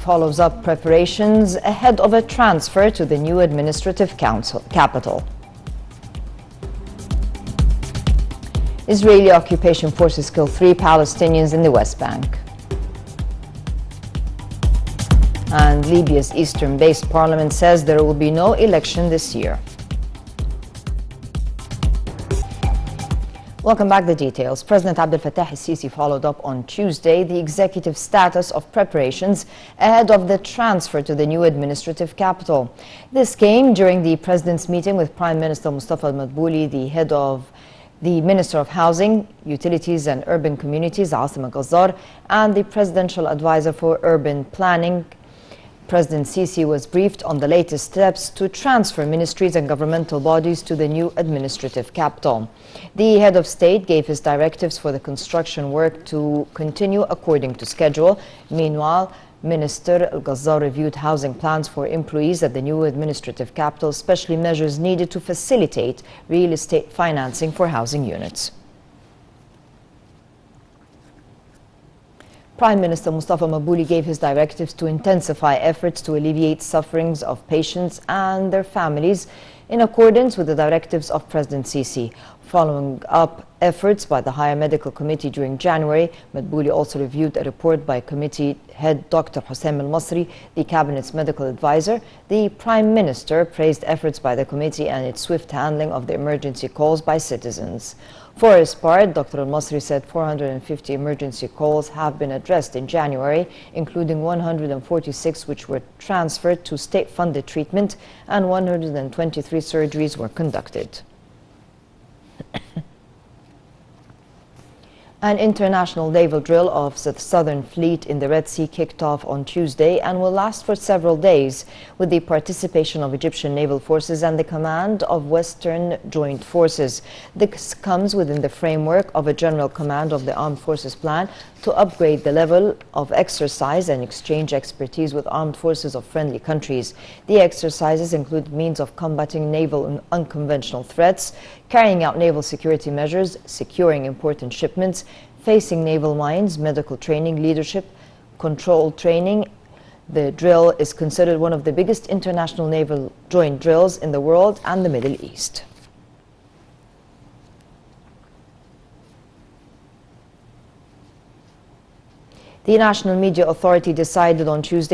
Sisi follows up preparations ahead of a transfer to the new administrative capital. Israeli occupation forces kill 3 Palestinians in the West Bank. And Libya's eastern-based parliament says there will be no election this year. Welcome back. The details. President Abdel Fattah al-Sisi followed up on Tuesday the executive status of preparations ahead of the transfer to the new administrative capital. This came during the president's meeting with Prime Minister Mustafa al-Madbouli, the Minister of Housing, Utilities and Urban Communities, Asim al-Ghazzar, and the Presidential Advisor for Urban Planning. President Sisi was briefed on the latest steps to transfer ministries and governmental bodies to the new administrative capital. The head of state gave his directives for the construction work to continue according to schedule. Meanwhile, Minister Al-Ghazzar reviewed housing plans for employees at the new administrative capital, especially measures needed to facilitate real estate financing for housing units. Prime Minister Mustafa al-Madbouli gave his directives to intensify efforts to alleviate sufferings of patients and their families in accordance with the directives of President Sisi. Following up efforts by the Higher Medical Committee during January, Madbouli also reviewed a report by committee head Dr. Hussein al-Masri, the cabinet's medical advisor. The Prime Minister praised efforts by the committee and its swift handling of the emergency calls by citizens. For his part, Dr. al-Masri said 450 emergency calls have been addressed in January, including 146 which were transferred to state-funded treatment and 123 surgeries were conducted. An international naval drill of the Southern Fleet in the Red Sea kicked off on Tuesday and will last for several days with the participation of Egyptian naval forces and the command of Western Joint Forces. This comes within the framework of a General Command of the Armed Forces plan to upgrade the level of exercise and exchange expertise with armed forces of friendly countries. The exercises include means of combating naval and unconventional threats, carrying out naval security measures, securing important shipments, facing naval mines, medical training, leadership, control training. The drill is considered one of the biggest international naval joint drills in the world and the Middle East. The National Media Authority decided on Tuesday